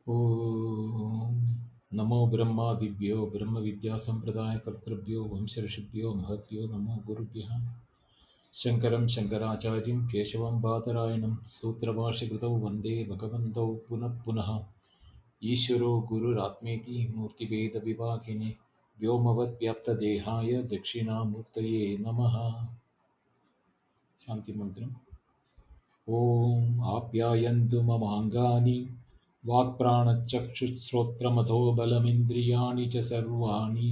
Om Namo Brahma Dibhyo Brahma Vidya Sampradaya Kartrabhyo Vamsharishibhyo Mahatyo Namo Gurubhyaha Shankaram Shankaracharjim Keshavam Bhatarayanam Sutrabhashikritau Vande Bhagavantau Punah Punaha Ishvaro Guru Ratmeti Murti Veda Vivakini Vyomavat Vyapta Dehaya Dakshina Murtaye Namaha Shanti Mantram Om Apyayantu Mamangani वाक्प्राणचक्षुश्रोत्रमथो बलमिन्द्रियाणि च सर्वाणि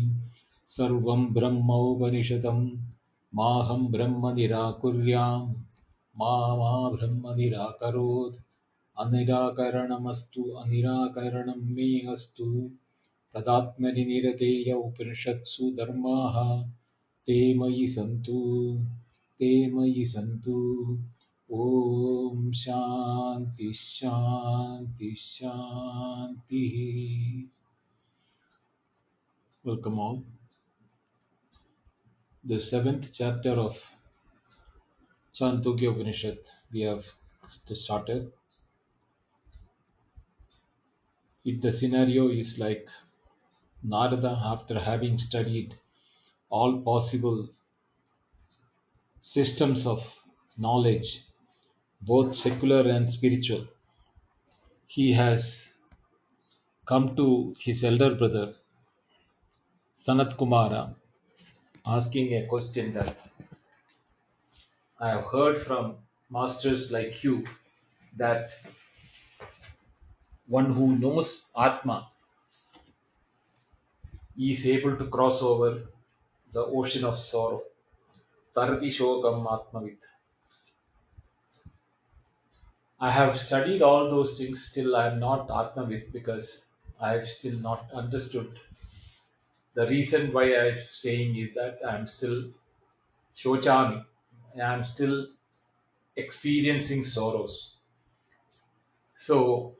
सर्वं ब्रह्मोपनिषदं माहं ब्रह्म निराकुर्यां मा ब्रह्म निराकरोत् अनिराकरणमस्तु अनिराकरणं मे अस्तु तदात्मनि निरतेय उपनिषत्सु धर्माः ते मयि सन्तु Om Shanti Shanti Shanti. Welcome all. The 7th chapter of Chandogya Upanishad we have started. The scenario is like Narada, after having studied all possible systems of knowledge, both secular and spiritual, he has come to his elder brother Sanatkumara asking a question that I have heard from masters like you that one who knows Atman is able to cross over the ocean of sorrow. Tarati Shokam Atmavit. I have studied all those things, still I am not Atmavit because I have still not understood. The reason why I am saying is that I am still Shochami. I am still experiencing sorrows. So,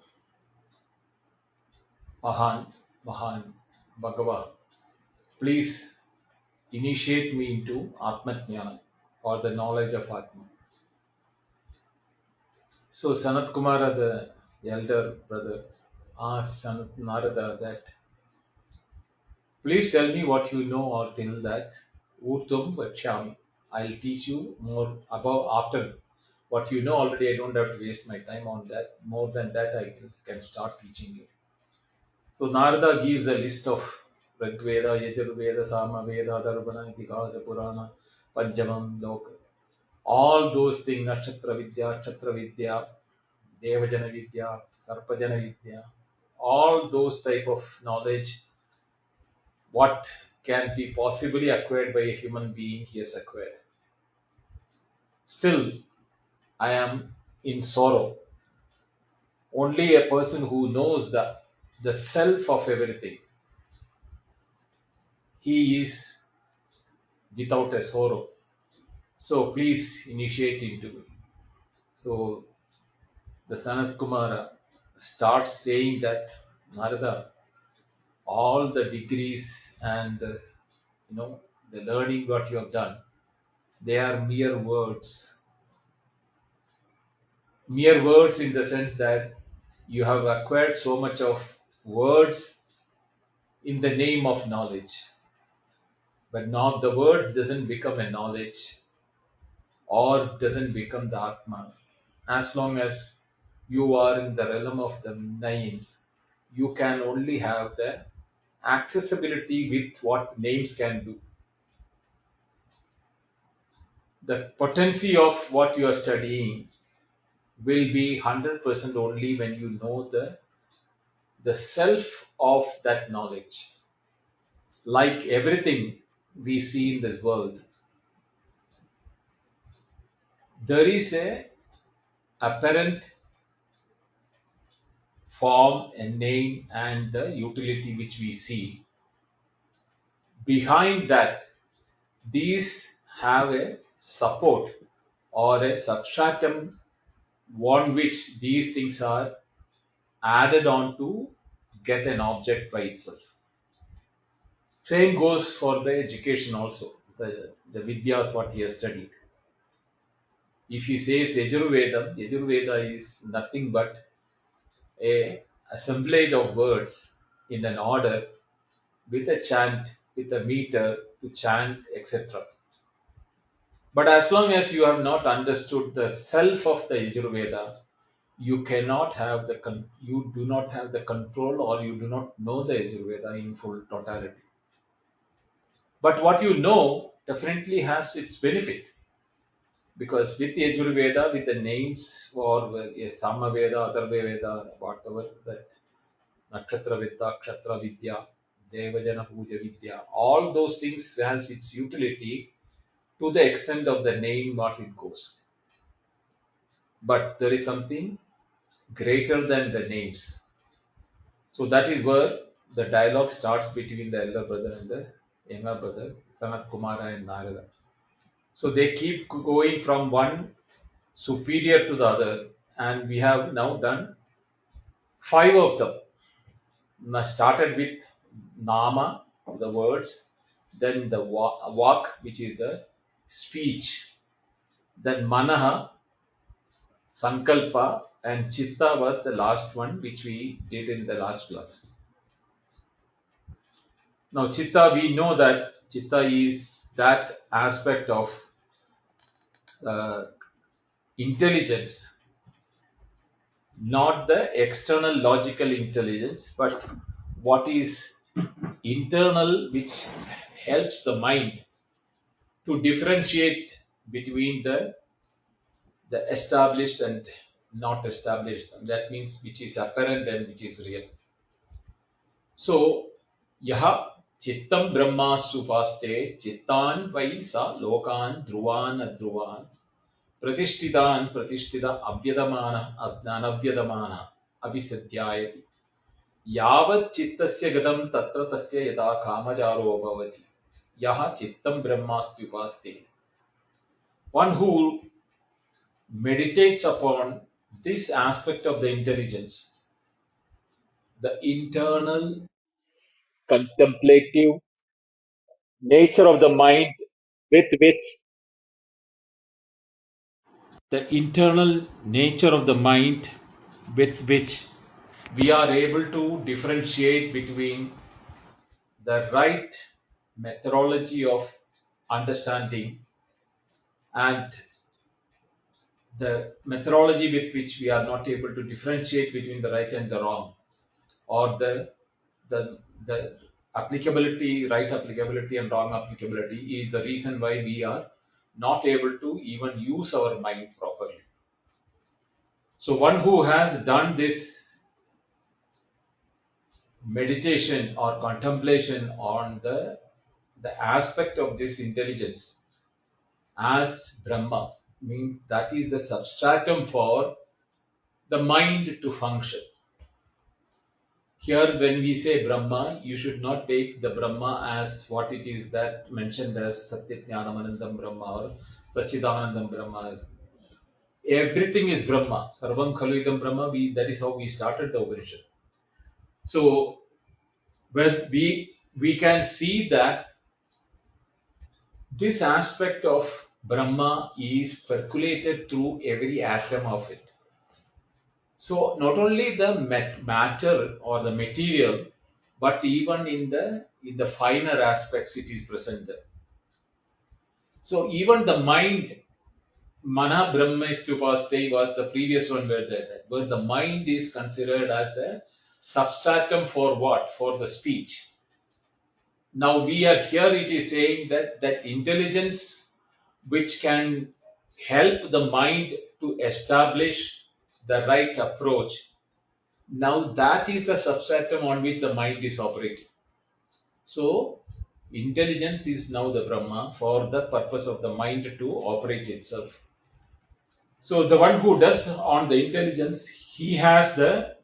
Mahan, Bhagava, please initiate me into Atma-jnana or the knowledge of Atman. So Sanatkumara, the elder brother, asked Narada that, please tell me what you know or till that, Urtum Vachami. I'll teach you more about after what you know already. I don't have to waste my time on that. More than that, I can start teaching you. So Narada gives a list of Rigveda, Yajurveda, Samaveda, Dharvana, Itikasa, Purana, Panjamam, Loka. All those things, Nakshatra Vidya, Devajana Vidya, Sarpajana Vidya, all those type of knowledge, what can be possibly acquired by a human being, he has acquired. Still, I am in sorrow. Only a person who knows the self of everything, he is without a sorrow. So please initiate into me. So the Sanat Kumara starts saying that, Narada, all the degrees and the learning what you have done, they are mere words. Mere words in the sense that you have acquired so much of words in the name of knowledge. But now the words doesn't become a knowledge or doesn't become the Atman. As long as you are in the realm of the names, you can only have the accessibility with what names can do. The potency of what you are studying will be 100% only when you know the self of that knowledge. Like everything we see in this world, there is a apparent form, a name, and the utility which we see. Behind that, these have a support or a substratum on which these things are added on to get an object by itself. Same goes for the education also, the Vidyas what he has studied. If he says Yajurveda is nothing but a assemblage of words in an order with a chant, with a meter to chant, etc. But as long as you have not understood the self of the Yajurveda, you cannot have you do not have the control, or you do not know the Yajurveda in full totality. But what you know definitely has its benefit, because with Yajurveda, with the names for Samaveda, Atharva Veda, whatever that Nakshatra Vidya, Kshatra Vidya, Devajana Puja Vidya, all those things has its utility to the extent of the name what it goes. But there is something greater than the names. So that is where the dialogue starts between the elder brother and the younger brother, Sanatkumara and Narada. So they keep going from one superior to the other, and we have now done 5 of them. Now started with Nama, the words, then the Vak, which is the speech, then Manaha, Sankalpa, and Chitta was the last one which we did in the last class. Now Chitta, we know that Chitta is that aspect of uh, intelligence, not the external logical intelligence, but what is internal, which helps the mind to differentiate between the established and not established. That means which is apparent and which is real. So, yaha chittam brahma supaste chittan vai sa lokan dhruvan adhruvan pratishthitan pratishtita avyadamana adnanavyadamana avisadyayati yavat chittasya gadam tatra tasya yada kamajaro bhavati yaha chittam brahmastyupaste. One who meditates upon this aspect of the intelligence, the internal contemplative nature of the mind with which the internal nature of the mind with which we are able to differentiate between the right methodology of understanding and the methodology with which we are not able to differentiate between the right and the wrong, or the applicability, right applicability and wrong applicability is the reason why we are not able to even use our mind properly. So one who has done this meditation or contemplation on the aspect of this intelligence as Brahma, means that is the substratum for the mind to function. Here, when we say Brahma, you should not take the Brahma as what it is that mentioned as Satyajnanamanandam Brahma or Sachidanandam Brahma. Everything is Brahma. Sarvam Khaluidam Brahma. That is how we started the Upanishad. So, when we can see that this aspect of Brahma is percolated through every atom of it. So not only the matter or the material, but even in the finer aspects it is present there. So even the mind, Mana Brahmastupaste was the previous one where the mind is considered as the substratum for what? For the speech. Now we are here, it is saying that intelligence which can help the mind to establish the right approach, now that is the substratum on which the mind is operating. So intelligence is now the Brahma for the purpose of the mind to operate itself. So the one who does on the intelligence, he has the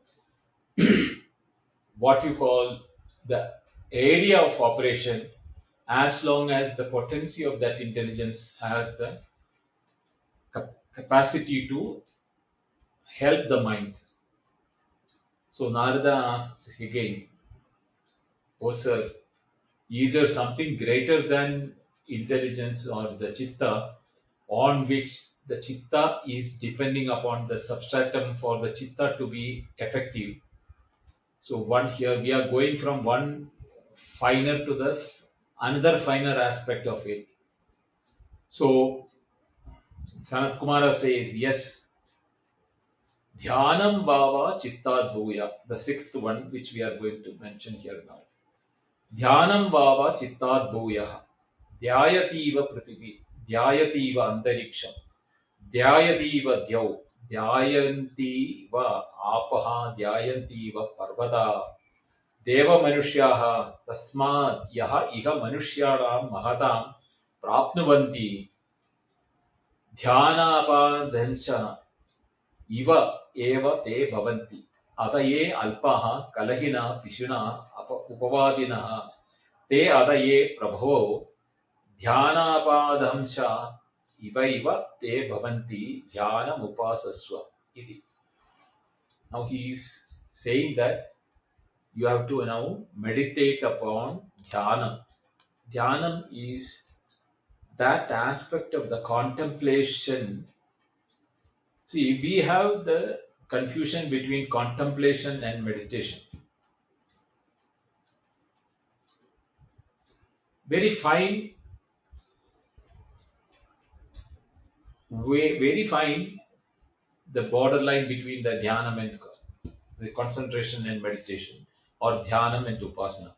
what you call the area of operation, as long as the potency of that intelligence has the capacity to help the mind. So Narada asks again, "Oh sir, either something greater than intelligence or the chitta, on which the chitta is depending upon the substratum for the chitta to be effective. So one here we are going from one finer to the another finer aspect of it. So Sanatkumara says, yes, Dhyanam Bhava Chittad Bhuya, the sixth one which we are going to mention here now. Dhyanam Bhava Chittad Bhuya, Dhyayativa Prithivi, Dhyayativa Antariksham, Dhyayativa Dhyau, Dhyayantiva Apaha, Dhyayantiva Parvata, Deva Manushyaha, Tasmad Yaha Iha Manushyaram Mahatam Prapnuvanti, Dhyanapadhansha Iva Eva Te Bhavanti, Adaye Alpaha, Kalahina, Pishuna, Upavadinaha, Te Adaye Prabho, Dhyanapadhamsha Iva Te Bhavanti, Dhyanam Upasaswa. Now he is saying that you have to now meditate upon Dhyanam. Dhyanam is that aspect of the contemplation. See, we have the confusion between contemplation and meditation. Very fine the borderline between the dhyanam and the concentration and meditation, or dhyanam and upasana.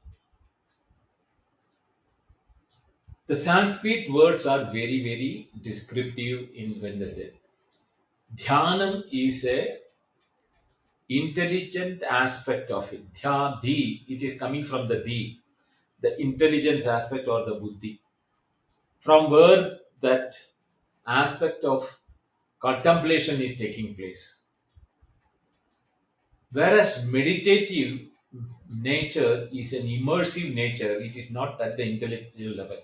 The Sanskrit words are very, very descriptive in when they say dhyanam is a intelligent aspect of it. Dhyadi, it is coming from the intelligence aspect or the buddhi, from where that aspect of contemplation is taking place. Whereas meditative nature is an immersive nature, it is not at the intellectual level.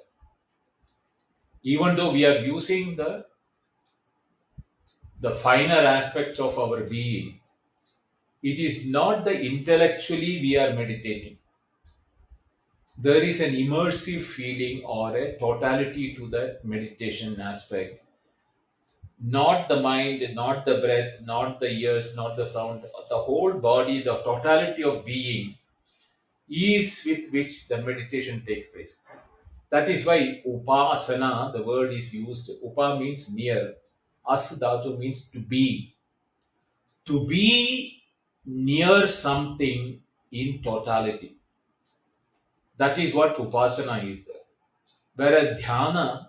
Even though we are using the finer aspects of our being, it is not the intellectually we are meditating. There is an immersive feeling or a totality to that meditation aspect. Not the mind, not the breath, not the ears, not the sound, the whole body, the totality of being is with which the meditation takes place. That is why upasana, the word is used. Upa means near. As dhatu means to be. To be near something in totality. That is what upasana is there. Whereas dhyana,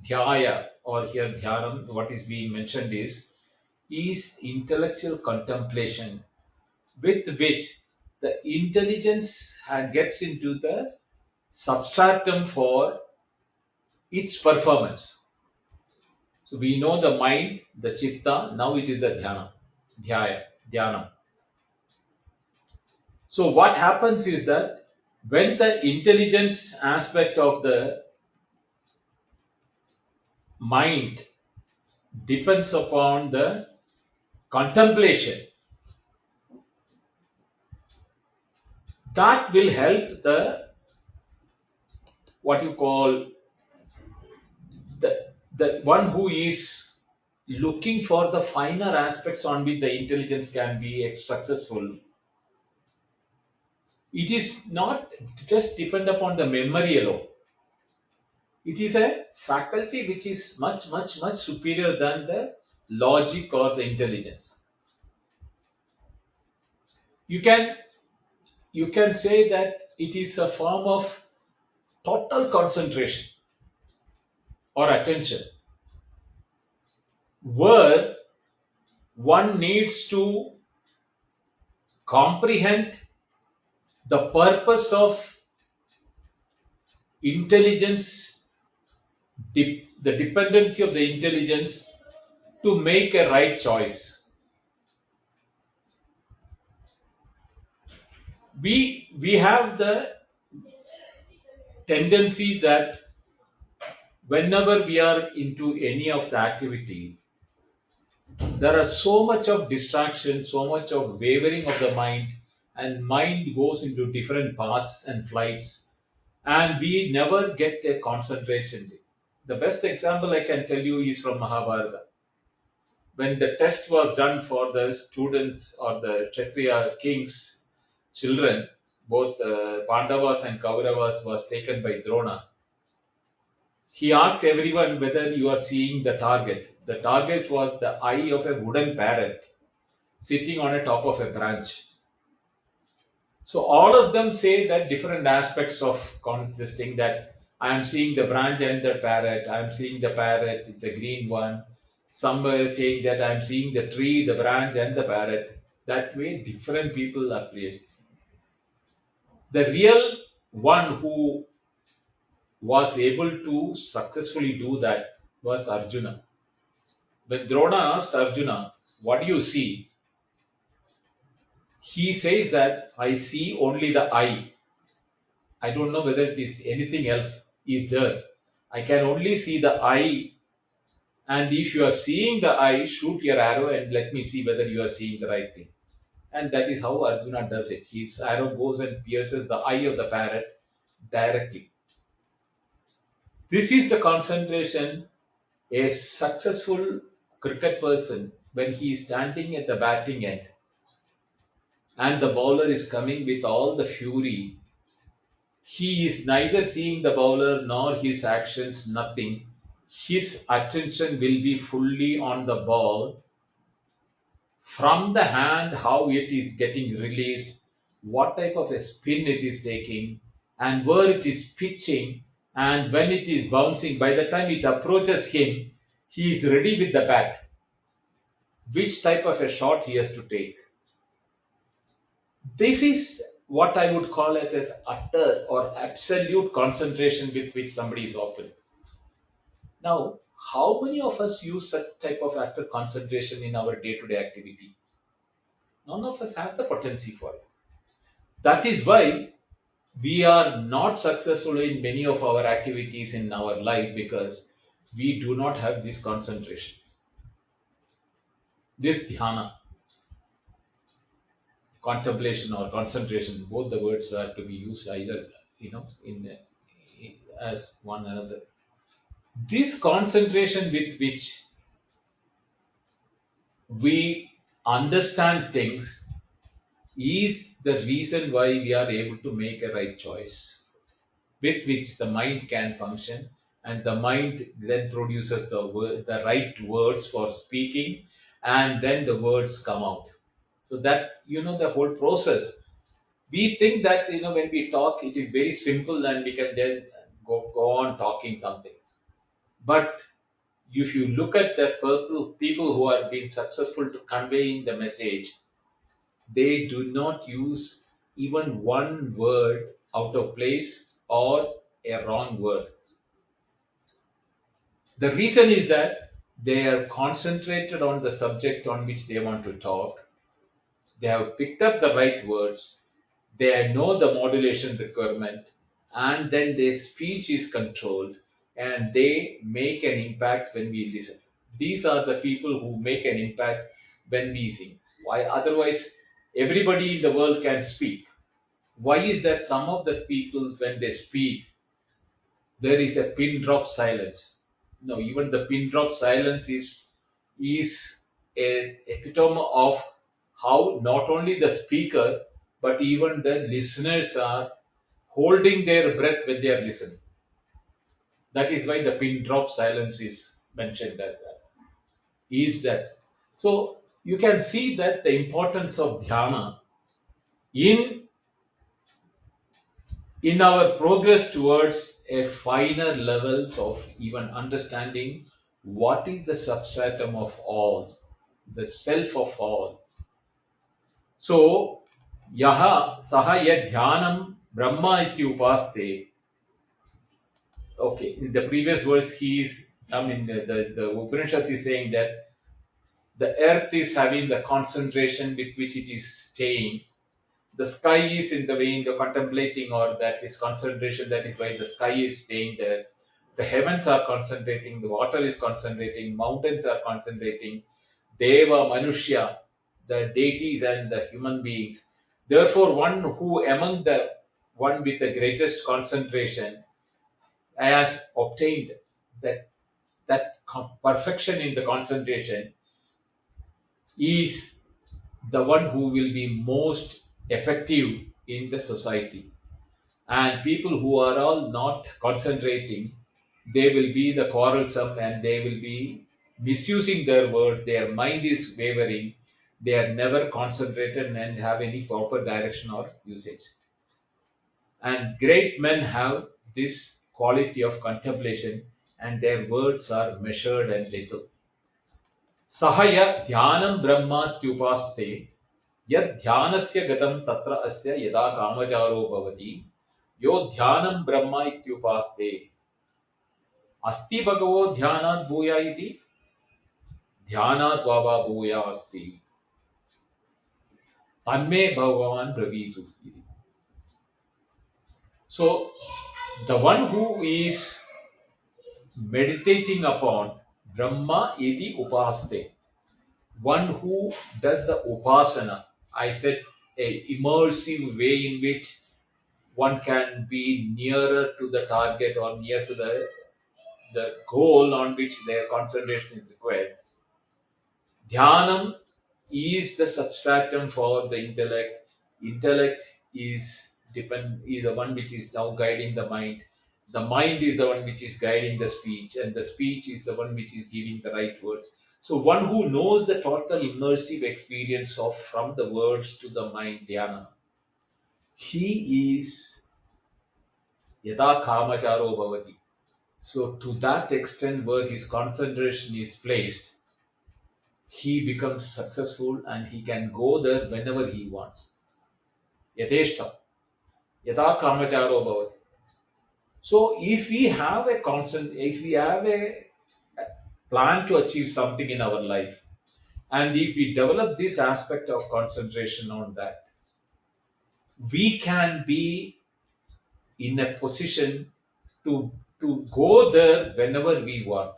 dhyaya, or here dhyanam, what is being mentioned is intellectual contemplation with which the intelligence gets into the substratum for its performance. So we know the mind, the chitta, now it is the dhyanam. So what happens is that when the intelligence aspect of the mind depends upon the contemplation, that will help the what you call the one who is looking for the finer aspects on which the intelligence can be successful. It is not just depend upon the memory alone. It is a faculty which is much superior than the logic or the intelligence. You can say that it is a form of total concentration or attention, where one needs to comprehend the purpose of intelligence, the dependency of the intelligence to make a right choice. We have the tendency that whenever we are into any of the activity, there are so much of distraction, so much of wavering of the mind, and mind goes into different paths and flights, and we never get a concentration. The best example I can tell you is from Mahabharata. When the test was done for the students or the Kshatriya kings, children, both Pandavas and Kauravas, was taken by Drona. He asked everyone whether you are seeing the target. The target was the eye of a wooden parrot sitting on the top of a branch. So all of them say that different aspects of this thing, that I am seeing the branch and the parrot, I am seeing the parrot, it's a green one. Some were saying that I am seeing the tree, the branch and the parrot. That way different people are placed. The real one who was able to successfully do that was Arjuna. When Drona asked Arjuna, what do you see? He says that I see only the eye. I don't know whether it is anything else is there. I can only see the eye, and if you are seeing the eye, shoot your arrow and let me see whether you are seeing the right thing. And that is how Arjuna does it. His arrow goes and pierces the eye of the parrot directly. This is the concentration a successful cricket person, when he is standing at the batting end and the bowler is coming with all the fury, he is neither seeing the bowler nor his actions, nothing. His attention will be fully on the ball, from the hand, how it is getting released, what type of a spin it is taking, and where it is pitching, and when it is bouncing. By the time it approaches him, he is ready with the bat. Which type of a shot he has to take. This is what I would call it as utter or absolute concentration with which somebody is open. Now, how many of us use such type of utter concentration in our day-to-day activity? None of us have the potency for it. That is why we are not successful in many of our activities in our life, because we do not have this concentration, this dhyana. Contemplation or concentration, both the words are to be used either, as one another. This concentration with which we understand things is the reason why we are able to make a right choice, with which the mind can function, and the mind then produces the right words for speaking, and then the words come out. So that, the whole process. We think that, when we talk, it is very simple and we can then go on talking something. But if you look at the people who are being successful to conveying the message, they do not use even one word out of place or a wrong word. The reason is that they are concentrated on the subject on which they want to talk. They have picked up the right words, they know the modulation requirement, and then their speech is controlled, and they make an impact when we listen. These are the people who make an impact when we sing. Why? Otherwise, everybody in the world can speak. Why is that some of the people, when they speak, there is a pin drop silence? No, even the pin drop silence is a epitome of how not only the speaker but even the listeners are holding their breath when they are listening. That is why the pin drop silence is mentioned as that. Is that. So you can see that the importance of dhyana in our progress towards a finer levels of even understanding what is the substratum of all, the self of all. So, yaha saha yad dhyanam brahma iti upaste. Okay, in the previous verse, the Upanishad is saying that the earth is having the concentration with which it is staying. The sky is in the way of contemplating, or that is concentration, that is why the sky is staying there. The heavens are concentrating, the water is concentrating, mountains are concentrating, Deva, Manushya, the deities and the human beings. Therefore, one who among the one with the greatest concentration has obtained that perfection in the concentration is the one who will be most effective in the society. And people who are all not concentrating, they will be the quarrelsome and they will be misusing their words. Their mind is wavering. They are never concentrated and have any proper direction or usage. And great men have this quality of contemplation, and their words are measured and little. Sahaya dhyanam brahmatyupaste yad dhyanasya gatam tatra asya yada kamacharo bhavati yo dhyanam brahma ityupaste asti bhagavo dhyanat bhuya iti dhyanat vava bhuya asti tanme bhagavan bravitu iti. So the one who is meditating upon Brahma iti upaste, one who does the upasana, I said a immersive way in which one can be nearer to the target or near to the goal on which their concentration is required. Dhyanam is the substratum for the intellect. Intellect is is the one which is now guiding the mind. The mind is the one which is guiding the speech, and the speech is the one which is giving the right words. So one who knows the total immersive experience of from the words to the mind, dhyana, he is yada kamacharo bhavati. So to that extent where his concentration is placed, he becomes successful and he can go there whenever he wants. Yateshtam. Yada kamacharo bhavati. So if we have a plan to achieve something in our life, and if we develop this aspect of concentration on that, we can be in a position to go there whenever we want.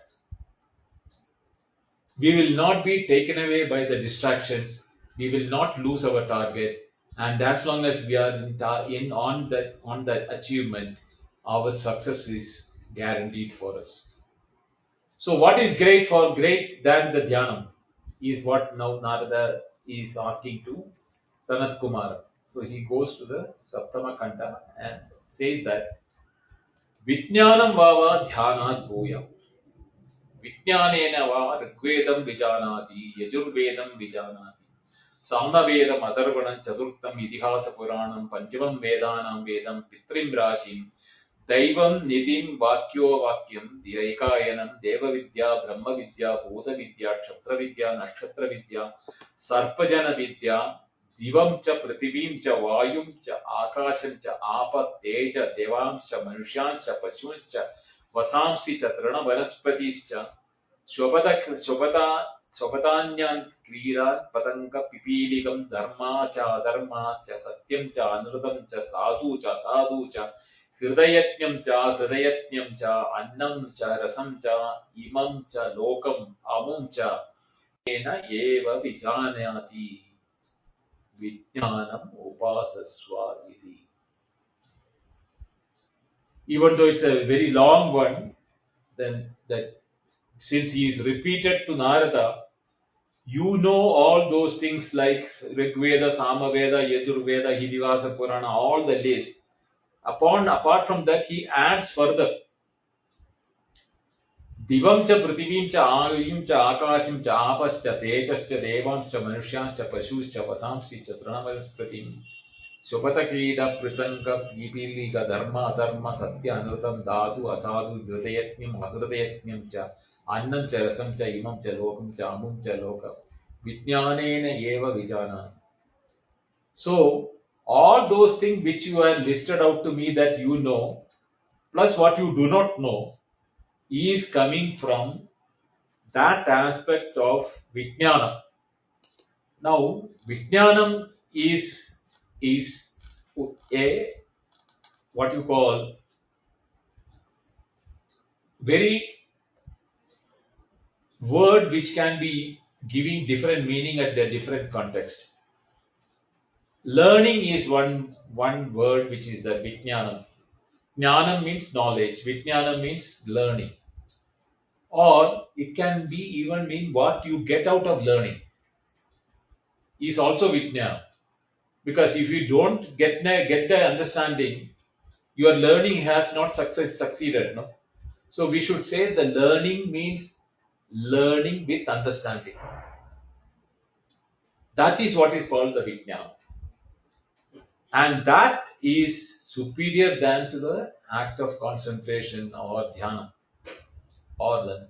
We will not be taken away by the distractions. We will not lose our target, and as long as we are on that achievement, our success is guaranteed for us. So, what is great than the dhyanam is what now Narada is asking to Sanatkumara. So he goes to the Saptama Kanta and says that Vijnanam vava dhyanat bhuya. Vijnanena va ऋग्वेदं vijanati, yajurvedam vijanati. Samnavedam atharvanam chaturtham idihasa puranam panchavam vedanam vedam pitrim rashim. Daivam nidim vakyo vakyam dhyayikayanam deva vidya brahma vidya bhuta vidya kshatra vidya nakshatra vidya sarpajana vidya divam cha prithivim cha vayum cha akasham cha apa teja devams cha manushyansh cha pashuns cha vasamsi cha trana vanaspatis cha Shobhatanyan Krira Patanka Pipiligam Dharma cha Satyam cha Anrutam cha Sadhu cha Hridayatnyam cha Annam cha Rasam cha Imam cha Lokam Amum cha Ena Eva Vijanayati Vijnanam Upasaswa Iti. Even though it's a very long one, then that since he is repeated to Narada, you know all those things like Rigveda, Samaveda, Yajurveda, Hidivasa Purana, all the list. Apart from that, he adds further. Divam cha prithivim cha ayum cha akashim cha apas cha tejas cha devams cha manushyansh cha pashus cha vasamsi cha tranavaspratim. Shubhatakida pritanka pipilika dharma adharma satya anrutam dhatu asadu hridayatnyam ahridayatnyam cha annam cha rasam cha imam cha lokam cha amum cha lokam vijnanena eva vijana. So all those things which you have listed out to me that you know, plus what you do not know, is coming from that aspect of vijnana. Now vijnanam is a what you call very word which can be giving different meaning at the different context. Learning is one word which is the vijnanam. Jnanam means knowledge. Vijnanam means learning. Or it can be even mean what you get out of learning is also vijnana. Because if you don't get the understanding, your learning has not succeeded. No? So we should say the learning means learning with understanding. That is what is called the Vijnana. And that is superior than to the act of concentration or dhyana. Or the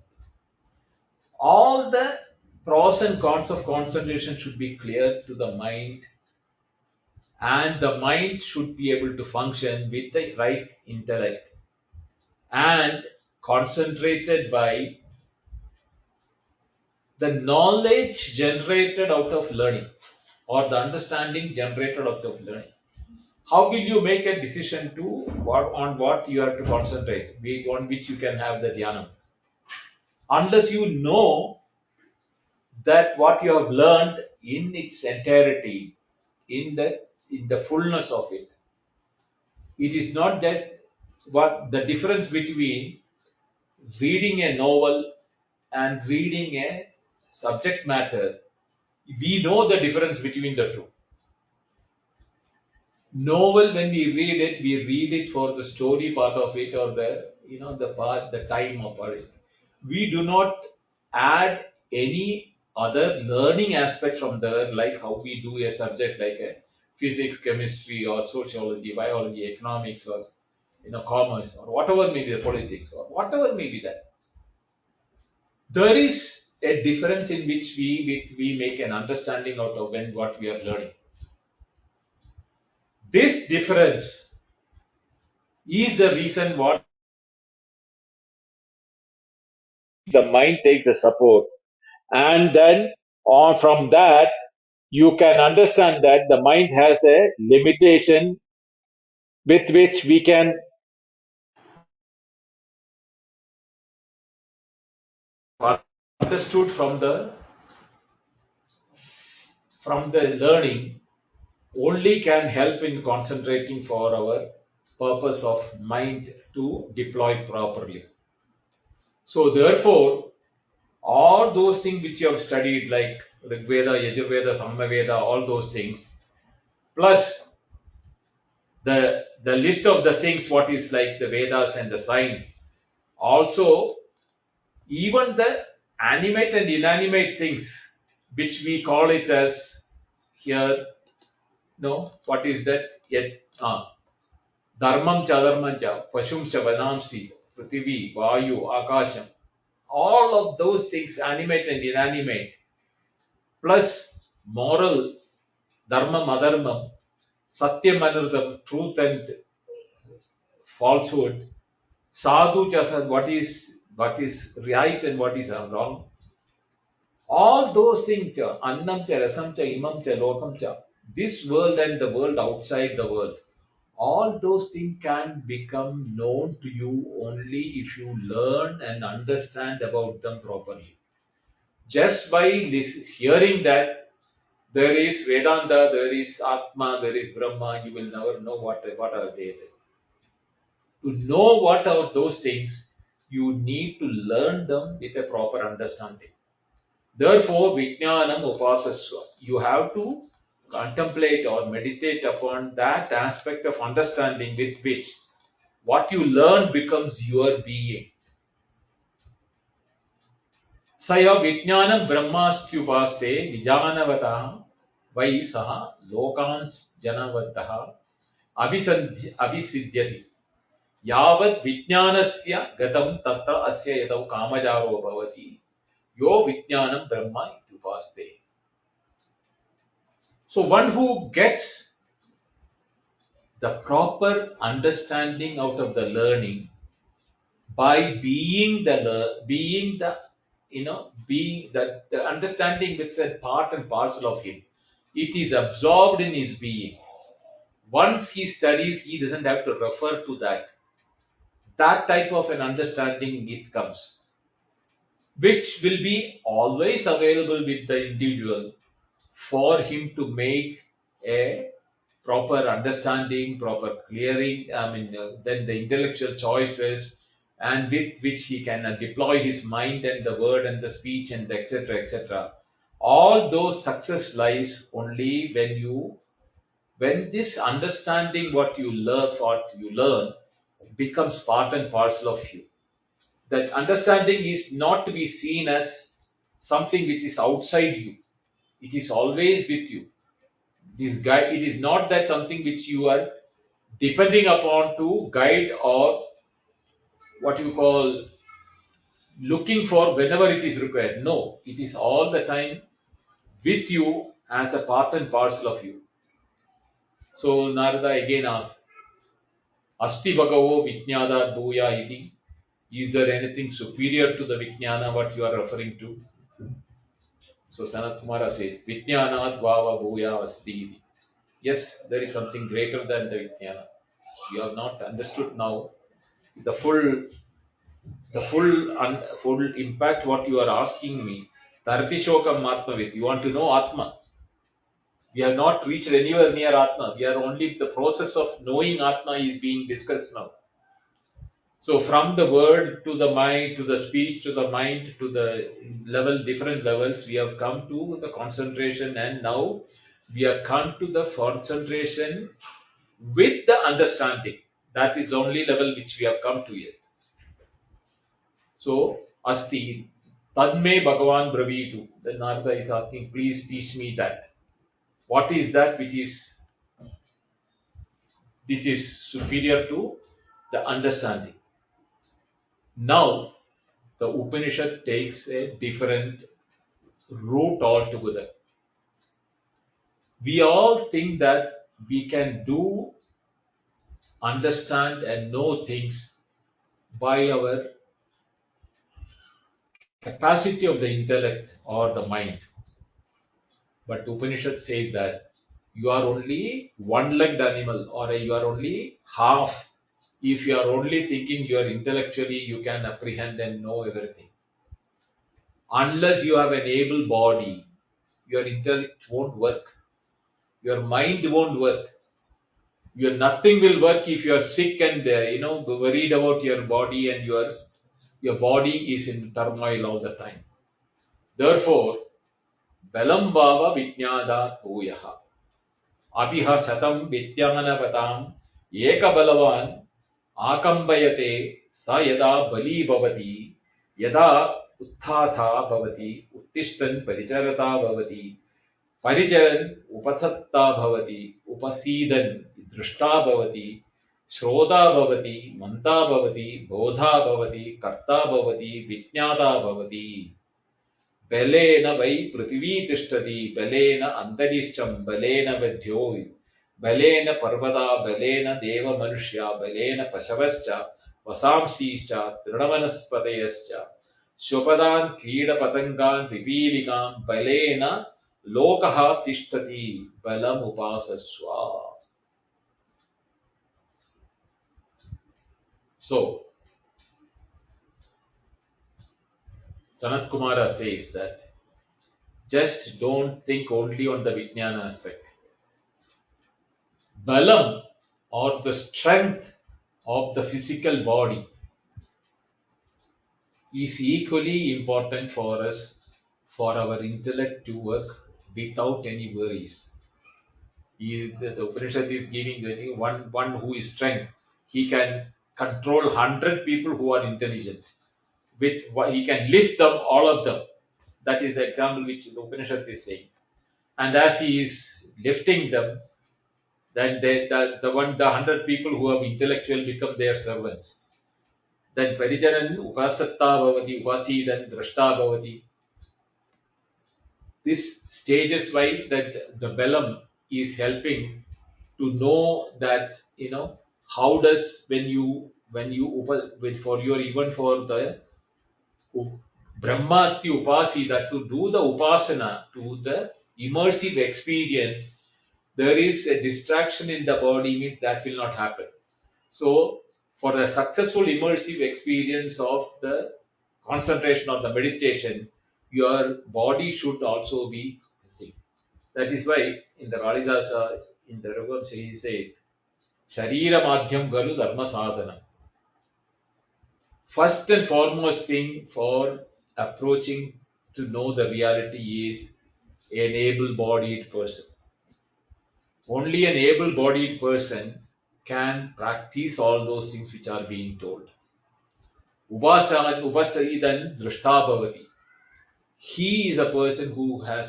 all the pros and cons of concentration should be clear to the mind, and the mind should be able to function with the right intellect and concentrated by the knowledge generated out of learning or the understanding generated out of learning. How will you make a decision to on what you have to concentrate, on which you can have the dhyana? Unless you know that what you have learned in its entirety, in the fullness of it. It is not just what the difference between reading a novel and reading a subject matter. We know the difference between the two. Novel, when we read it for the story part of it, or the time of it. We do not add any other learning aspect from there, like how we do a subject like a physics, chemistry, or sociology, biology, economics, or commerce, or whatever may be the politics, or whatever may be that. There is a difference in which we make an understanding out of what we are learning. This difference is the reason what the mind takes the support, and then on from that you can understand that the mind has a limitation with which we can understood from the learning only can help in concentrating for our purpose of mind to deploy properly. So therefore, all those things which you have studied, like Rigveda, Yajurveda, Samaveda, all those things, plus the list of the things what is like the Vedas and the science, also even the animate and inanimate things which we call it as here, no, what is that? Yet, dharmam cha dharmam cha, pashum cha vanamsi, prithvi, vayu, akasham. All of those things, animate and inanimate, plus moral, dharmam, adharmam, satyam, anardham, truth and falsehood, sadhu cha, what is right and what is wrong. All those things, annam cha, rasam cha, imam cha, lokam cha, this world and the world outside the world, all those things can become known to you only if you learn and understand about them properly. Just by hearing that there is Vedanta, there is Atman, there is Brahma, you will never know what are they. To know what are those things, you need to learn them with a proper understanding. Therefore, Vijnanam Upasasva. You have to contemplate or meditate upon that aspect of understanding with which what you learn becomes your being. Saya Vijnanam Brahmastyupaste Vijanavataha Vai Saha Lokans Janavataha Abhisiddhyati. Yavat Vijnanasya Gatam Tatra Asya Yadau Kamajaro Bhavati Yo Vijnanam Brahma Ityupaste. So one who gets the proper understanding out of the learning by being the understanding with a part and parcel of him. It is absorbed in his being. Once he studies, he doesn't have to refer to that. That type of an understanding it comes, which will be always available with the individual for him to make a proper understanding, proper clearing, then the intellectual choices, and with which he can deploy his mind and the word and the speech and etc. etc. All those success lies only when you When this understanding what you learn becomes part and parcel of you, that understanding is not to be seen as something which is outside you. It is always with you. It is not that something which you are depending upon to guide or what you call looking for whenever it is required. No, it is all the time with you as a part and parcel of you. So Narada again asks, Asti Bhagavo Vijnada Bhuya iti. Is there anything superior to the Vijnana what you are referring to? So Sanatkumara says, Vijnanat Vava Bhuya Asti iti. Yes, there is something greater than the Vijnana. You have not understood now the full impact what you are asking me. Tarati Shokam Atmavid. You want to know Atma. We have not reached anywhere near Atma. We are only the process of knowing Atma is being discussed now. So from the word to the mind, to the speech, to the mind, to the different levels, we have come to the concentration, and now we have come to the concentration with the understanding. That is only level which we have come to yet. So, Asti, Tadme Bhagavan Bravitu. Then Narada is asking, please teach me that. What is that which is superior to the understanding? Now, the Upanishad takes a different route altogether. We all think that we can do, understand, and know things by our capacity of the intellect or the mind. But Upanishad says that you are only one-legged animal, or you are only half. If you are only thinking you are intellectually, you can apprehend and know everything. Unless you have an able body, your intellect won't work. Your mind won't work. Your nothing will work if you are sick and worried about your body, and your body is in turmoil all the time. Therefore, Balam Bhava Vijnada Bhuyaha. Apiha Satam Vidyamanapatam Eka Balavan Akambayate Sa Yada Bali Bhavati Yada Uttatha Bhavati Uttishtan Paricharata Bhavati Paricharan Upasatta Bhavati Upasidan Drishta Bhavati Shrota Bhavati Manta Bhavati Bodha Bhavati Karta Bhavati Vijnata Bhavati Belena vai prithvi tishtati, belena antarishcham, belena vadhyo, belena parvata, belena deva manushya, belena pasavascha, vasamsischa, trinavanaspatayascha, shopadan krida patangan vipilikam, belena lokaha tishtati, balam upasaswa. So, Sanatkumara says that just don't think only on the Vijnana aspect. Balam, or the strength of the physical body, is equally important for us, for our intellect to work without any worries. The Upanishad is giving one who is strength. He can control 100 people who are intelligent. He can lift them, all of them. That is the example which the Upanishad is saying. And as he is lifting them, then the 100 people who have intellectual become their servants. Then Parijanan Upasatta Bhavati, Upasidan Drashta Bhavati. This stages why that the Balam is helping to know that how does for your even for the Brahmati Upasida, to do the Upasana, to the immersive experience, there is a distraction in the body, means that will not happen. So, for the successful immersive experience of the concentration or the meditation, your body should also be seen. That is why in the Kalidasa, in the Raghavamsa, he said, Sharira Madhyam Galu Dharma Sadhana. First and foremost thing for approaching to know the reality is an able-bodied person. Only an able-bodied person can practice all those things which are being told. Upasaidan drishta bhavati. He is a person who has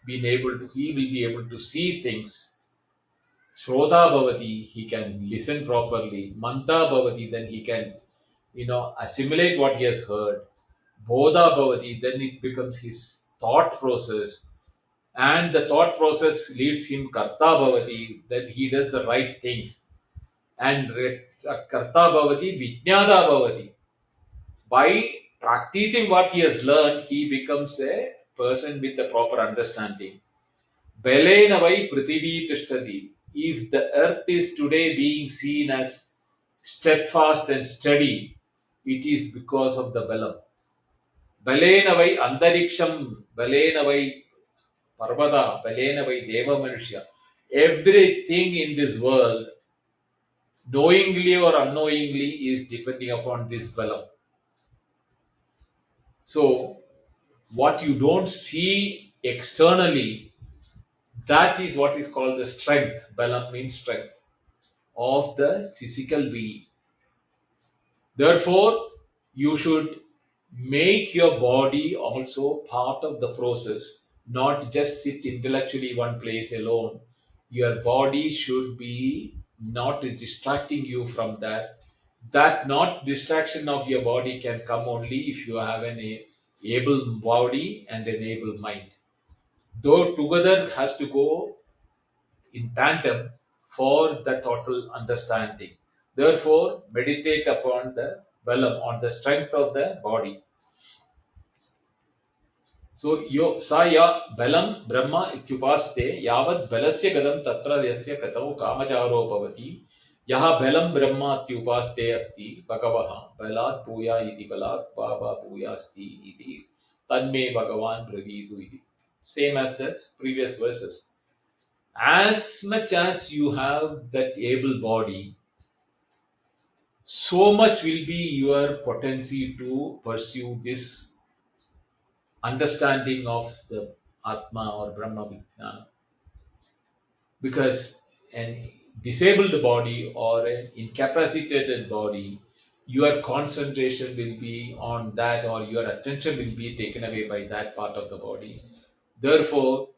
been able to, he will be able to see things. Shrota bhavati, he can listen properly. Manta bhavati, then he can, assimilate what he has heard. Bodha bhavati, then it becomes his thought process. And the thought process leads him karta bhavati, then he does the right thing. And karta bhavati, vijnada bhavati. By practicing what he has learned, he becomes a person with a proper understanding. Belena vai prithivi tishtati. If the earth is today being seen as steadfast and steady, it is because of the Balam. Balena vai antariksham, balena vai parvada, balena vai deva manushya. Everything in this world, knowingly or unknowingly, is depending upon this Balam. So, what you don't see externally, that is what is called the strength. Balam means strength of the physical being. Therefore, you should make your body also part of the process, not just sit intellectually one place alone. Your body should be not distracting you from that. That not distraction of your body can come only if you have an able body and an able mind. Though together has to go in tandem for the total understanding. Therefore, meditate upon the balam, on the strength of the body. So, saya balam brahma ityupaste yavat balasya gadam tatra yasya katau kamacharo bhavati yaha balam brahma ityupaste asti bhagavaha balat bhuya iti balat bhava bhuya asti iti tanme bhagavan bravidu iti. Same as the previous verses. As much as you have that able body, so much will be your potency to pursue this understanding of the Atma or Brahma Vijnana. Because an disabled body or an incapacitated body, your concentration will be on that, or your attention will be taken away by that part of the body. Therefore,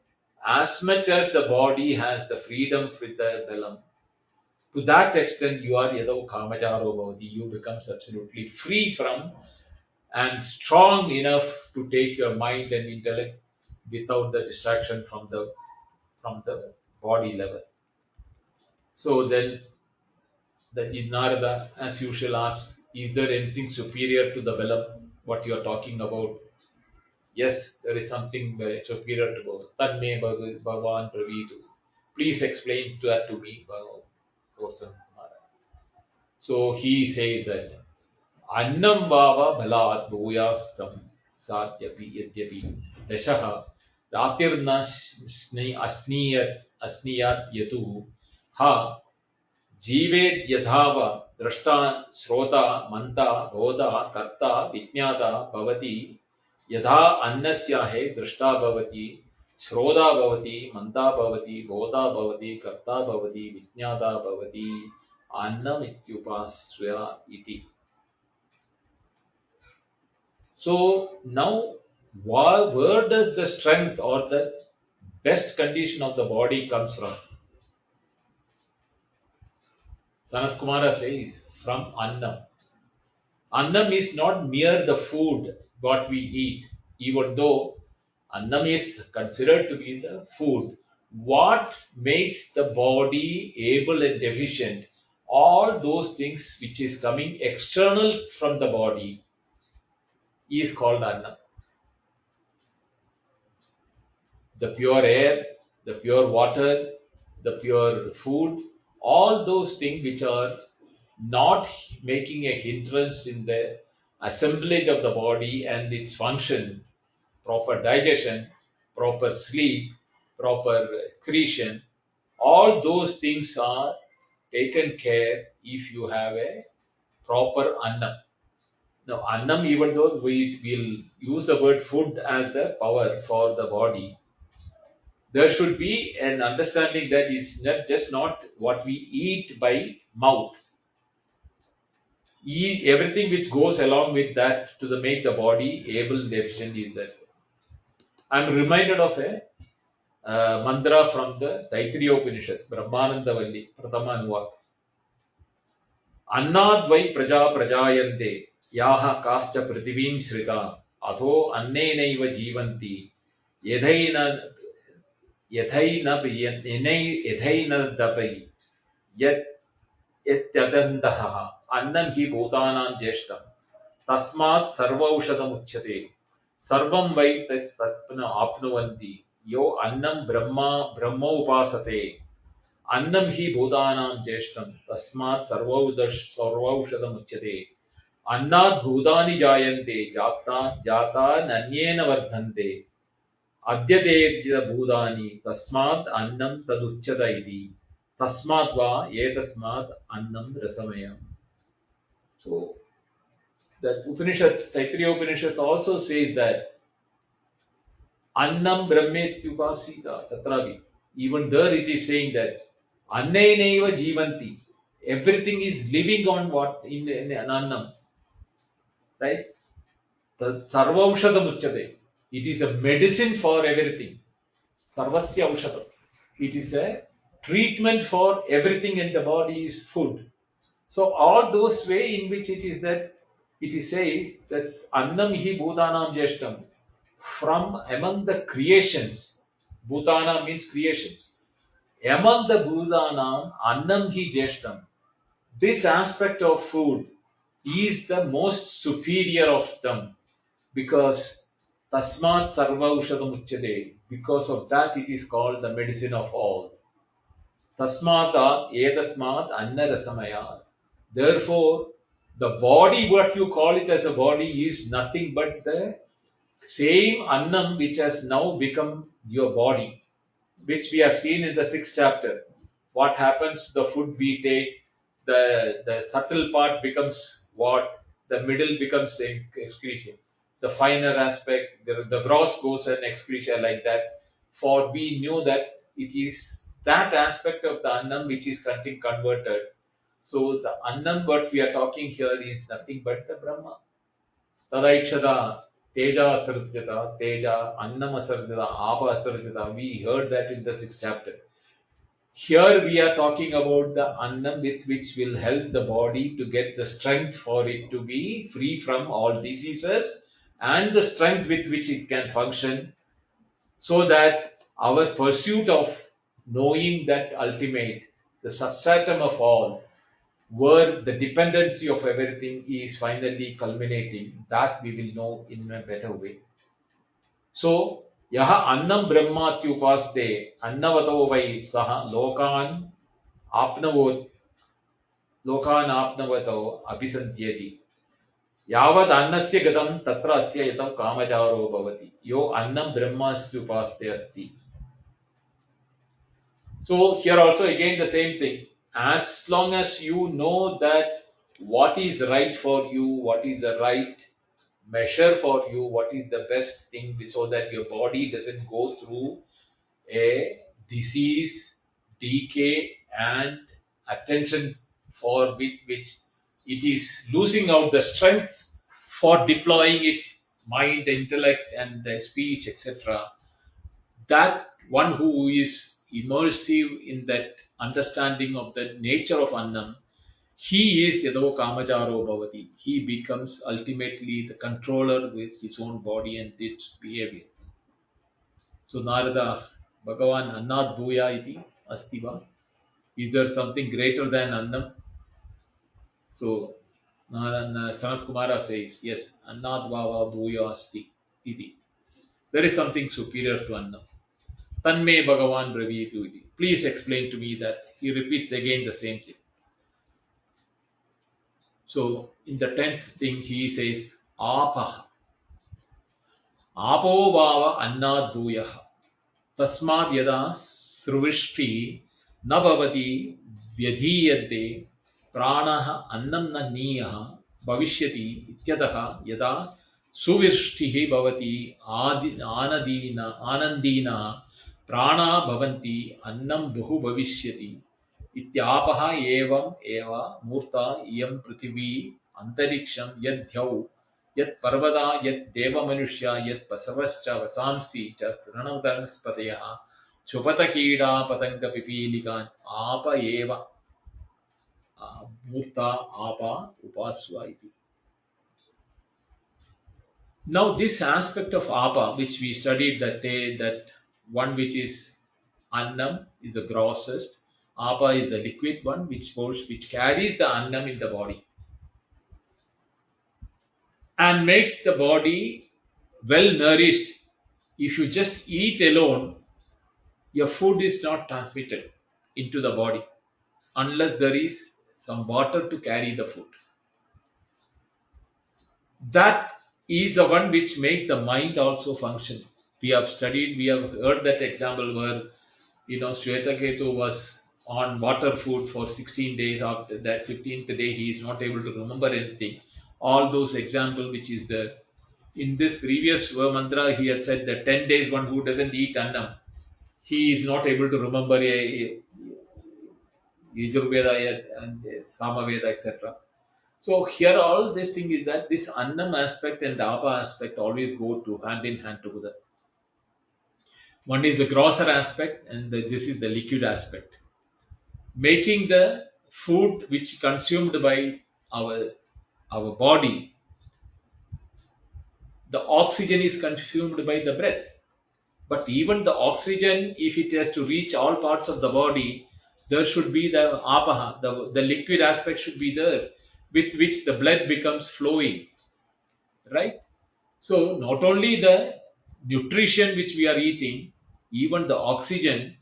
as much as the body has the freedom with the balam, to that extent you are yadau kamacharo bhavati, you becomes absolutely free from and strong enough to take your mind and intellect without the distraction from the body level. So then the Narada, as usual, asks, is there anything superior to the Balam, what you are talking about? Yes, there is something superior to both. Tanme Bhagavan Pravidu. Please explain that to me, Sanatkumara. So he says that Annam Bhava Bhalat Bhuyastam Satyapi Yadyapi Dashaha Ratirna Asniyat Yatu Ha Jivet Yadhava Drashta Shrota Manta Bodha Karta Vijnata Bhavati Yadha Annasya He Drashta Bhavati Shroda Bhavati Manta Bhavati Bodha Bhavati Karta Bhavati Vijnata Bhavati Annam Ityupasya Iti. So now, where does the strength or the best condition of the body comes from? Sanatkumara says, from Annam. Annam is not mere the food what we eat, even though Annam is considered to be the food. What makes the body able and efficient? All those things which is coming external from the body is called Annam. The pure air, the pure water, the pure food, all those things which are not making a hindrance in the assemblage of the body and its function, proper digestion, proper sleep, proper excretion, all those things are taken care if you have a proper annam. Now, annam, even though we will use the word food as the power for the body, There should be an understanding that is not what we eat by mouth. Everything which goes along with that to make the body able and efficient is that. I am reminded of a mantra from the Taittiriya Upanishad, Brahmananda Valli, Pratama Anuvak. Annadvai praja prajayante yaha kascha prativim shrita atho annenaiva jivanti yadhaina yadhaina dapai yat yatyadandaha annam hi bhutanam jeshtam tasmat sarvaushadam uchyate sarvam vai tatpana apnuvanti yo annam brahma upasate annam hi bhutanam jeshtam tasmat sarvaushadam uchyate annad bhutani jayante jata nanyena vardhante adyate bhutani tasmat annam taduchyata iti tasmat va etasmat annam rasamaya. So that Upanishad, Taittiriya Upanishad also says that annam brahmetyupasita tatravi. Even there it is saying that annenaiva jivanti. Everything is living on what in an annam, right? The sarvaushadam uchyate. It is a medicine for everything. Sarvasya aushadam. It is a treatment for everything in the body is food. So all those way in which it is that it is says that annam hi bhutanam jeshtam, from among the creations. Bhutana means creations. Among the bhutanam annam hi jeshtam. This aspect of food is the most superior of them, because tasmat sarvaushadam uchyate. Because of that it is called the medicine of all. Tasmata edasmat annarasamaya. Therefore, the body, what you call it as a body, is nothing but the same annam which has now become your body, which we have seen in the sixth chapter. What happens to the food we take? The subtle part becomes what? The middle becomes excretion. The finer aspect, the gross goes and excretion like that. For we knew that it is that aspect of the annam which is getting converted. So the annam what we are talking here is nothing but the Brahma. Tadaikshada, Teja Asarjata, Teja, Annam Asarjata, Apa Asarjata. We heard that in the sixth chapter. Here we are talking about the annam with which will help the body to get the strength for it to be free from all diseases, and the strength with which it can function, so that our pursuit of knowing that ultimate, the substratum of all, where the dependency of everything is finally culminating, that we will know in a better way. So, yaha annam brahmatyupaste annavato vai saha lokan apnavato abhisantyati. Yavad annasya gadam tatra asya yatam kamajaro bhavati. Yo annam brahmastyupaste asti. So here also again the same thing. As long as you know that what is right for you, what is the right measure for you, what is the best thing, so that your body doesn't go through a disease, decay, and attention for which it is losing out the strength for deploying its mind, intellect, and speech, etc. That one who is immersive in that understanding of the nature of annam, he is yado kamajaro bhavati. He becomes ultimately the controller with his own body and its behavior. So Narada asks, Bhagavan annad bhuya iti asti va? Is there something greater than annam? So Sanatkumara says, yes, annad bhava bhuya asti iti. There is something superior to annam. Tanme Bhagavan Bravitu iti. Please explain to me that. He repeats again the same thing. So in the 10th thing he says, Apaha. Apo bhava annad bhuyaha. Tasmad yada sruvishti na bhavati vyadhiyate pranaha annam na niyaha bhavishyati ityadaha yada suvishtihi bhavati anandina प्राणा भवन्ति अन्नं बहु भविष्यति इत्यापः एवम् एव मूर्ता इयं पृथिवी अन्तरिक्षं यद्यौ यत् पर्वता यत् देवमनुष्या यत् पशवश्च वसांसि च तृणवनस्पतयः क्षुपतकीटा पतङ्गपिपीलिकान् आप एव मूर्ता apa upasva iti. Now this aspect of apa which we studied that day, that one which is annam is the grossest, apa is the liquid one which carries the annam in the body and makes the body well nourished. If you just eat alone, your food is not transmitted into the body unless there is some water to carry the food. That is the one which makes the mind also function. We have studied, we have heard that example where Shwetaketu was on water food for 16 days. After that 15th day he is not able to remember anything. All those examples which is there. In this previous mantra he has said that 10 days one who doesn't eat annam, he is not able to remember a Yajurveda and Samaveda, etc. So here all this thing is that this annam aspect and apa aspect always go to hand in hand together. One is the grosser aspect and this is the liquid aspect. Making the food which consumed by our body, the oxygen is consumed by the breath. But even the oxygen, if it has to reach all parts of the body, there should be the apaha, the liquid aspect should be there, with which the blood becomes flowing, right? So not only the nutrition which we are eating, even the oxygen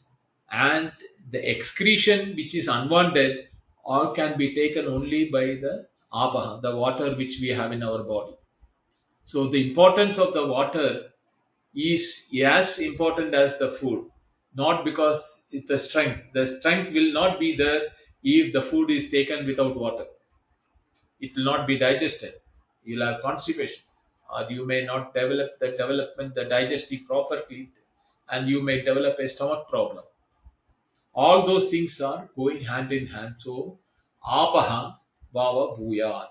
and the excretion which is unwanted, all can be taken only by the apaha, the water which we have in our body. So the importance of the water is as important as the food, not because it's the strength. The strength will not be there if the food is taken without water. It will not be digested. You will have constipation, or you may not develop the digestive property, and you may develop a stomach problem. All those things are going hand in hand. So, apaha bhava bhuyat.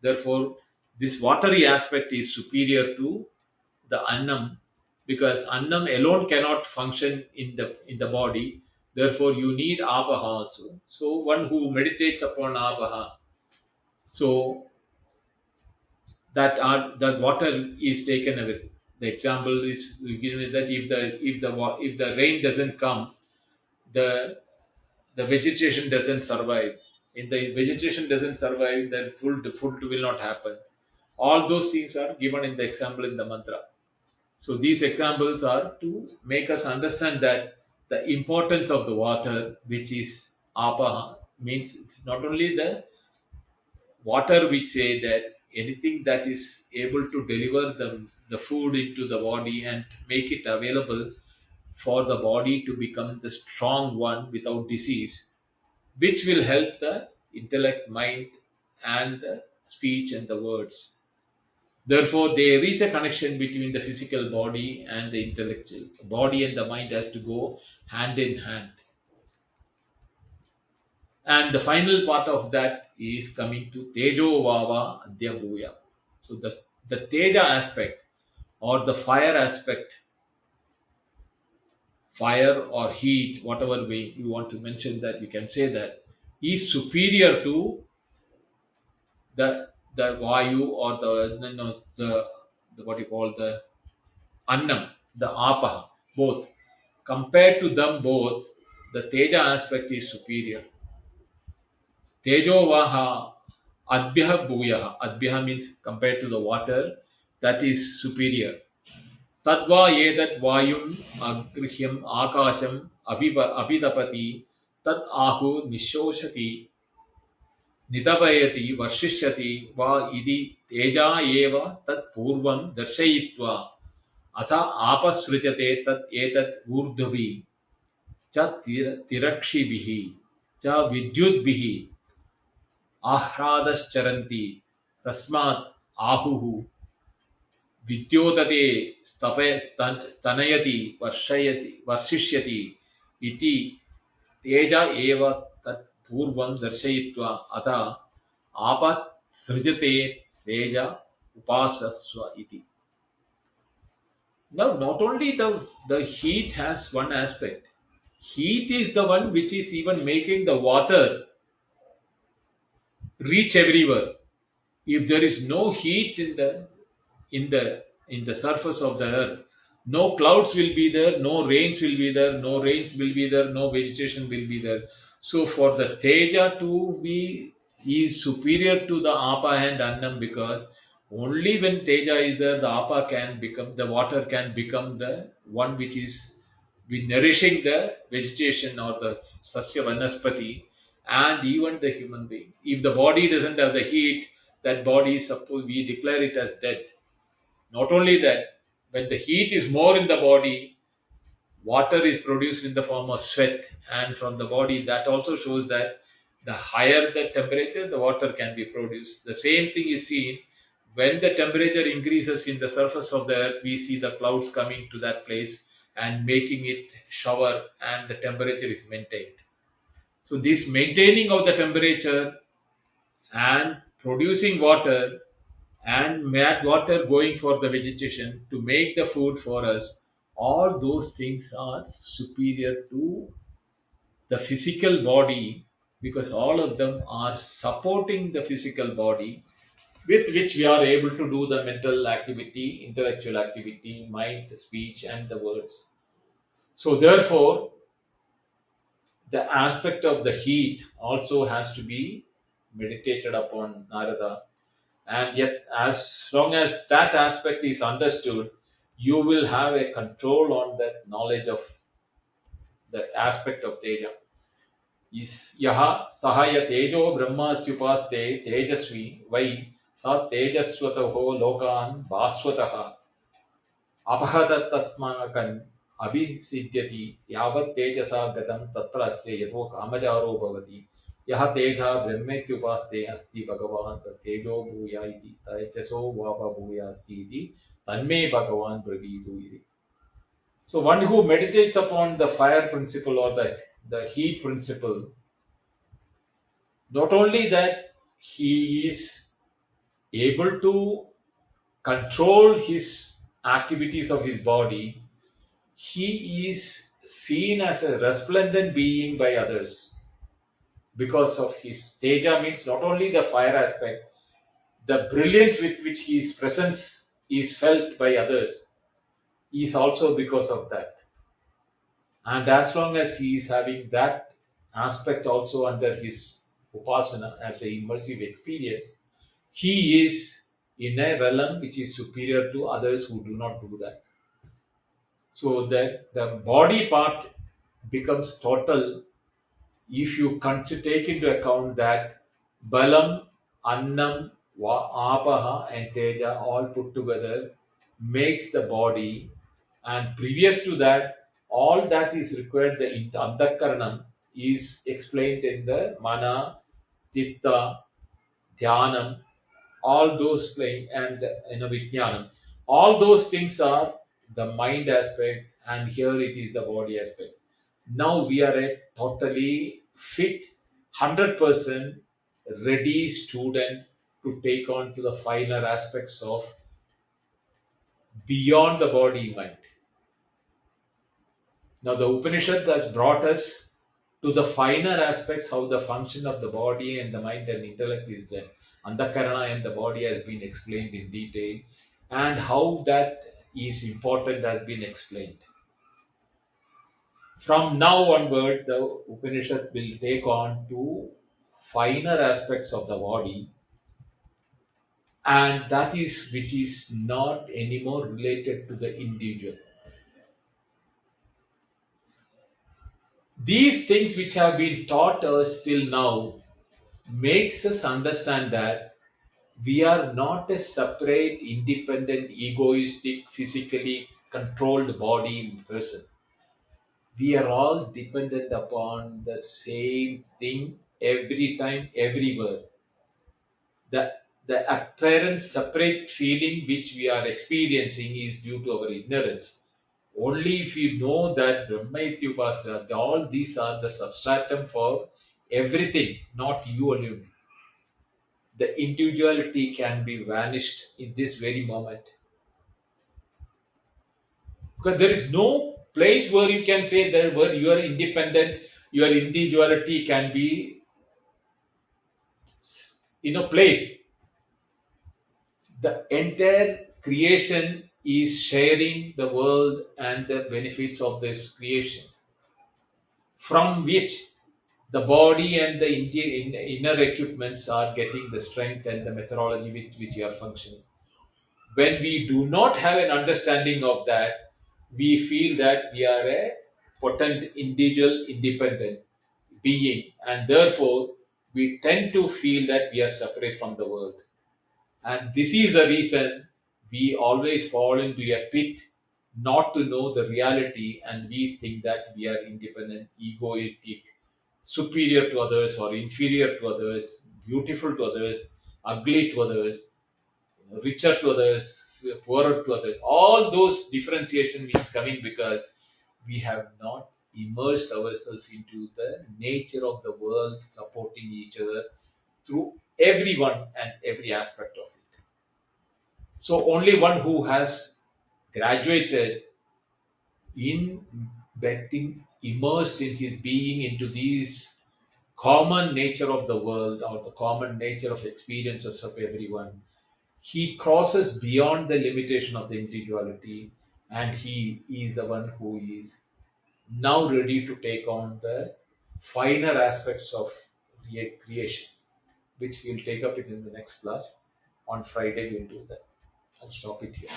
Therefore, this watery aspect is superior to the annam, because annam alone cannot function in the body. Therefore, you need apaha also. So, one who meditates upon apaha, so that water is taken away. The example is given that if the rain doesn't come, the vegetation doesn't survive. If the vegetation doesn't survive, then food will not happen. All those things are given in the example in the mantra. So these examples are to make us understand that the importance of the water, which is apaha, means it's not only the water which say that anything that is able to deliver the food into the body and make it available for the body to become the strong one without disease, which will help the intellect, mind, and the speech and the words. Therefore, there is a connection between the physical body and the intellectual. The body and the mind has to go hand in hand. And the final part of that is coming to Tejo Vava Adhyabhuya. So the Teja aspect or the fire aspect, fire or heat, whatever way you want to mention that, you can say that, is superior to the Vayu or the what you call the Annam, the Apaha, both. Compared to them both, the Teja aspect is superior. Tejovaha Adbhya Bhuyaha. Adbhya means compared to the water, that is superior. Tadva Edat Vayum Agrihyam Akasham Abhidapati Tad Ahu Nishoshati Nidapayati Varshishyati Va Idi Teja Eva Tat Purvam Darshayitva Atha Apasrujate Tat Etat Urdhavi Cha Tirakshibihi Cha Vidyudbihi Ahradascharanti Tasmat Ahuhu विद्योतते स्तनयति वर्षयति वर्षिष्यति इति तेज एव तत् पूर्वं दर्शयित्वा अतः आपसृजते तेज उपासस्व इति. Now, not only the heat has one aspect. Heat is the one which is even making the water reach everywhere. If there is no heat in the surface of the earth, no clouds will be there, no rains will be there, no rains will be there, no vegetation will be there. So for the teja to be is superior to the apa and annam, because only when teja is there, the apa can become, the water can become the one which is be nourishing the vegetation or the sasya vanaspati and even the human being. If the body doesn't have the heat, that body is supposed, we declare it as dead. Not only that, when the heat is more in the body, water is produced in the form of sweat, and from the body, that also shows that the higher the temperature, the water can be produced. The same thing is seen when the temperature increases in the surface of the earth. We see the clouds coming to that place and making it shower, and the temperature is maintained. So this maintaining of the temperature and producing water and that water going for the vegetation to make the food for us, all those things are superior to the physical body, because all of them are supporting the physical body, with which we are able to do the mental activity, intellectual activity, mind, speech, and the words. So therefore, the aspect of the heat also has to be meditated upon, Narada. And yet, as long as that aspect is understood, you will have a control on that knowledge of that aspect of Teja. Yaha sahaya tejo brahmatyupaste tejasvi vai sa tejasvataho lokan basvataha अपहदत्तस्माकन् अभिसिद्ध्यति यावत् तेजसा गतं तत्र अस्य यथो कामचारो भवति यः तेजः ब्रह्मेत्युपास्ते अस्ति भगवान् तेजो भूया इति तेजसो वाप भूया अस्ति इति तन्मे भगवान् ब्रवीतु इति. So one who meditates upon the fire principle or the heat principle, not only that he is able to control his activities of his body, he is seen as a resplendent being by others because of his teja. Means not only the fire aspect, the brilliance with which his presence is felt by others is also because of that. And as long as he is having that aspect also under his upasana as an immersive experience, he is in a realm which is superior to others who do not do that. So that the body part becomes total if you take into account that balam, annam, apaha and teja all put together makes the body, and previous to that all that is required, the antakaranam is explained in the mana, chitta, dhyanam, all those playing, and vijnanam. All those things are the mind aspect, and here it is the body aspect. Now we are a totally fit, 100% ready student to take on to the finer aspects of beyond the body mind. Now the Upanishad has brought us to the finer aspects, how the function of the body and the mind and intellect is there. Andakarana and the body has been explained in detail, and how that is important has been explained. From now onward, the Upanishad will take on to finer aspects of the body, and that is which is not anymore related to the individual. These things which have been taught us till now makes us understand that we are not a separate, independent, egoistic, physically controlled body person. We are all dependent upon the same thing every time, everywhere. The, The apparent separate feeling which we are experiencing is due to our ignorance. Only if you know that Brahma all these are the substratum for everything, not you alone. The individuality can be vanished in this very moment. Because there is no place where you can say that where you are independent, your individuality can be placed. The entire creation is sharing the world and the benefits of this creation, from which the body and the inner equipments are getting the strength and the methodology with which you are functioning. When we do not have an understanding of that, we feel that we are a potent individual independent being, and therefore we tend to feel that we are separate from the world. And this is the reason we always fall into a pit not to know the reality, and we think that we are independent, egoistic, superior to others or inferior to others, beautiful to others, ugly to others, richer to others, poorer to others. All those differentiation is coming because we have not immersed ourselves into the nature of the world, supporting each other through everyone and every aspect of it. So only one who has graduated in getting immersed in his being into these common nature of the world or the common nature of experiences of everyone, he crosses beyond the limitation of the individuality, and he is the one who is now ready to take on the finer aspects of creation, which we'll take up in the next class. On Friday we'll do that. I'll stop it here.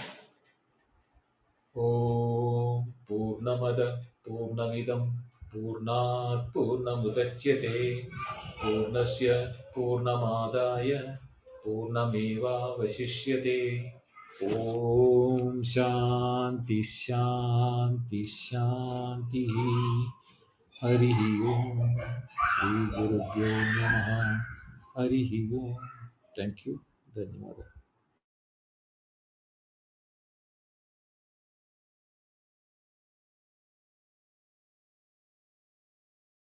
ॐ पूर्णमद पूर्णमिदं पूर्णात् पूर्णमुदच्यते पूर्णस्य पूर्णमादाय पूर्णमेवावशिष्यते ॐ शान्ति शान्ति शान्तिः हरिः ओम श्री गुरुभ्यो नमः हरिः ओम थैंक यू धन्यवाद